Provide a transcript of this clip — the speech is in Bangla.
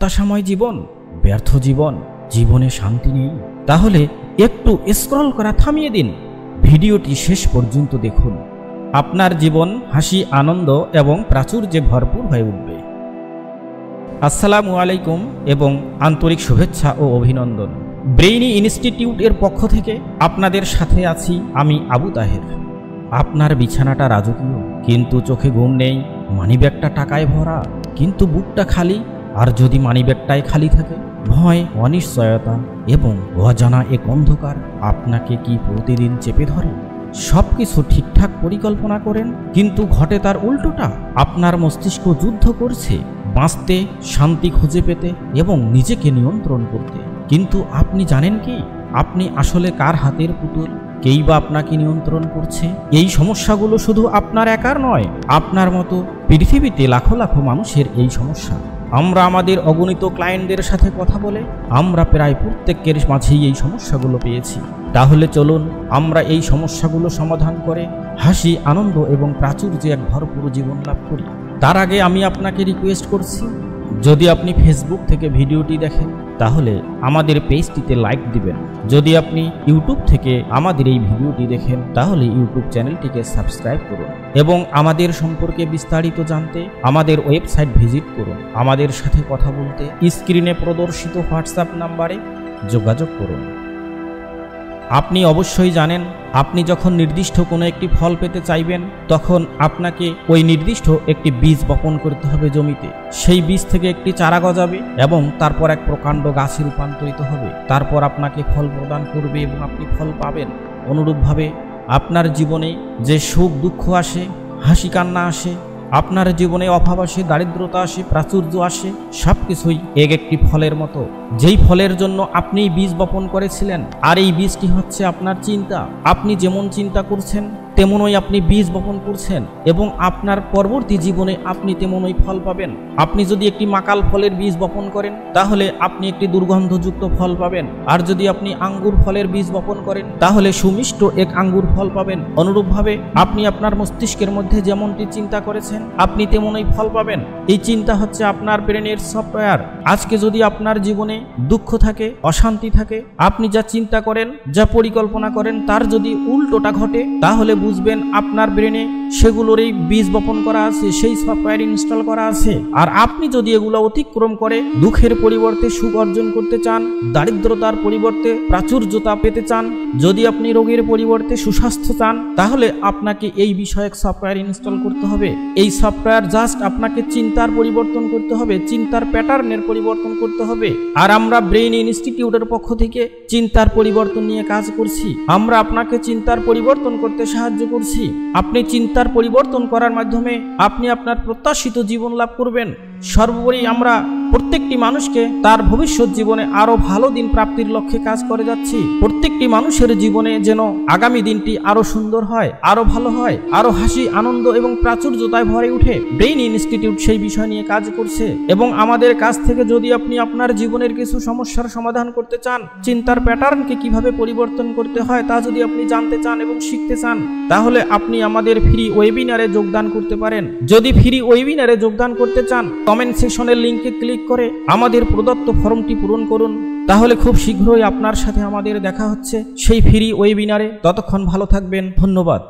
প্রত্যাশাময় জীবন, ব্যর্থ জীবন, জীবনে শান্তি নেই? তাহলে একটু স্ক্রল করা থামিয়ে দিন, ভিডিওটি শেষ পর্যন্ত দেখুন। আপনার জীবন হাসি, আনন্দ এবং প্রাচুর্যে ভরপুর হয়ে উঠবে। আসসালামু আলাইকুম এবং আন্তরিক শুভেচ্ছা ও অভিনন্দন। ব্রেইনি ইনস্টিটিউট এর পক্ষ থেকে আপনাদের সাথে আছি আমি আবু তাহের। আপনার বিছানাটা রাজকীয়, কিন্তু চোখে ঘুম নেই। মানিব্যাগটা টাকায় ভরা, কিন্তু বুকটা খালি। আর যদি মানিব্যাগটাই খালি থাকে, ভয়, অনিশ্চয়তা এবং অজানা এক অন্ধকার আপনাকে কি প্রতিদিন চেপে ধরে? সবকিছু ঠিকঠাক পরিকল্পনা করেন, কিন্তু ঘটে তার উল্টোটা। আপনার মস্তিষ্ক যুদ্ধ করছে বাঁচতে, শান্তি খুঁজে পেতে এবং নিজেকে নিয়ন্ত্রণ করতে। কিন্তু আপনি জানেন কি, আপনি আসলে কার হাতের পুতুল? কেই বা আপনাকে নিয়ন্ত্রণ করছে? এই সমস্যাগুলো শুধু আপনার একার নয়, আপনার মতো পৃথিবীতে লাখো লাখো মানুষের এই সমস্যা। আমরা আমাদের অগণিত ক্লায়েন্টদের সাথে কথা বলে আমরা প্রায় প্রত্যেকের মাঝেই এই সমস্যাগুলো পেয়েছি। তাহলে চলুন আমরা এই সমস্যাগুলো সমাধান করে হাসি, আনন্দ এবং প্রাচুর্যে এক ভরপুর জীবন লাভ করি। তার আগে আমি আপনাকে রিকোয়েস্ট করছি, যদি আপনি ফেসবুক থেকে ভিডিওটি দেখেন তাহলে আমাদের পেজটিতে লাইক দিবেন। যদি আপনি ইউটিউব থেকে আমাদের এই ভিডিওটি দেখেন তাহলে ইউটিউব চ্যানেলটিকে সাবস্ক্রাইব করুন এবং আমাদের সম্পর্কে বিস্তারিত জানতে আমাদের ওয়েবসাইট ভিজিট করুন। আমাদের সাথে কথা বলতে স্ক্রিনে প্রদর্শিত হোয়াটসঅ্যাপ নাম্বারে যোগাযোগ করুন। আপনি অবশ্যই জানেন, আপনি যখন নির্দিষ্ট কোনো একটি ফল পেতে চাইবেন তখন আপনাকে ওই নির্দিষ্ট একটি বীজ বপন করতে হবে জমিতে। সেই বীজ থেকে একটি চারা গজাবে এবং তারপর এক প্রকাণ্ড গাছে রূপান্তরিত হবে। তারপর আপনাকে ফল প্রদান করবে এবং আপনি ফল পাবেন। অনুরূপভাবে আপনার জীবনে যে সুখ দুঃখ আসে, হাসি কান্না আসে, আপনার জীবনে অভাব আসে, দারিদ্রতা আসে, প্রাচুর্য আসে, সব কিছুই এক একটি ফলের মতো, যেই ফলের জন্য আপনি বীজ বপন করেছিলেন। আর এই বীজটি হচ্ছে আপনার চিন্তা। আপনি যেমন চিন্তা করছেন তেমনই আপনি বীজ বপন করছেন এবং আপনার পরবর্তী জীবনে আপনি তেমনই ফল পাবেন। আপনি যদি একটি মাকাল ফলের বীজ বপন করেন তাহলে আপনি একটি দুর্গন্ধযুক্ত ফল পাবেন। আর যদি আপনি আঙ্গুর ফলের বীজ বপন করেন তাহলে সুমিষ্ট এক আঙ্গুর ফল পাবেন। অনুরূপভাবে আপনি আপনার মস্তিষ্কের মধ্যে যেমনটি চিন্তা করেছেন আপনি তেমনই ফল পাবেন। এই চিন্তা হচ্ছে আপনার ব্রেনের সফটওয়্যার। আজকে যদি আপনার জীবনে দুঃখ থাকে, অশান্তি থাকে, আপনি যা চিন্তা করেন, যা পরিকল্পনা করেন তার যদি উল্টোটা ঘটে তাহলে বুঝবেন আপনার ব্রেনে সেগুলোরই বীজ বপন করা আছে, সেই সফটওয়্যার ইনস্টল করা আছে। আর আপনি যদি এগুলো অতিক্রম করে দুঃখের পরিবর্তে সুখ অর্জন করতে চান, দারিদ্রতার পরিবর্তে প্রাচুর্যতা পেতে চান, যদি আপনি রোগের পরিবর্তে সুস্বাস্থ্য চান, তাহলে আপনাকে এই বিষয়ক সফটওয়্যার ইনস্টল করতে হবে। এই সফটওয়্যার জাস্ট আপনাকে চিন্তার পরিবর্তন করতে হবে, চিন্তার প্যাটার্নের পরিবর্তন করতে হবে। আর আমরা ব্রেইন ইনস্টিটিউটের পক্ষ থেকে চিন্তার পরিবর্তন নিয়ে কাজ করছি। আমরা আপনাকে চিন্তার পরিবর্তন করতে সাহায্য করছি। আপনি চিন্তার পরিবর্তন করার মাধ্যমে আপনি আপনার প্রত্যাশিত জীবন লাভ করবেন। সর্বোপরি আমরা প্রত্যেকটি মানুষকে তার ভবিষ্যৎ জীবনে আরো ভালো দিন প্রাপ্তির লক্ষ্যে কাজ করে যাচ্ছি। প্রত্যেকটি মানুষের জীবনে যেন আগামী দিনটি আরো সুন্দর হয়, আরো ভালো হয়, আরো হাসি, আনন্দ এবং প্রাচুর্যতায় ভরে উঠে। ব্রেইন ইনস্টিটিউট সেই বিষয় নিয়ে কাজ করছে এবং আমাদের কাছ থেকে যদি আপনি আপনার জীবনের কিছু সমস্যার সমাধান করতে চান, চিন্তার প্যাটার্নকে কিভাবে পরিবর্তন করতে হয় তা যদি আপনি জানতে চান এবং শিখতে চান, তাহলে আপনি আমাদের ফ্রি ওয়েবিনারে যোগদান করতে পারেন। যদি ফ্রি ওয়েবিনারে যোগদান করতে চান, কমেন্ট সেকশনের লিংকে ক্লিক করে আমাদের প্রদত্ত ফর্মটি পূরণ করুন। তাহলে খুব শীঘ্রই আপনার সাথে আমাদের দেখা হচ্ছে সেই ফ্রি ওয়েবিনারে। ততক্ষণ ভালো থাকবেন। ধন্যবাদ।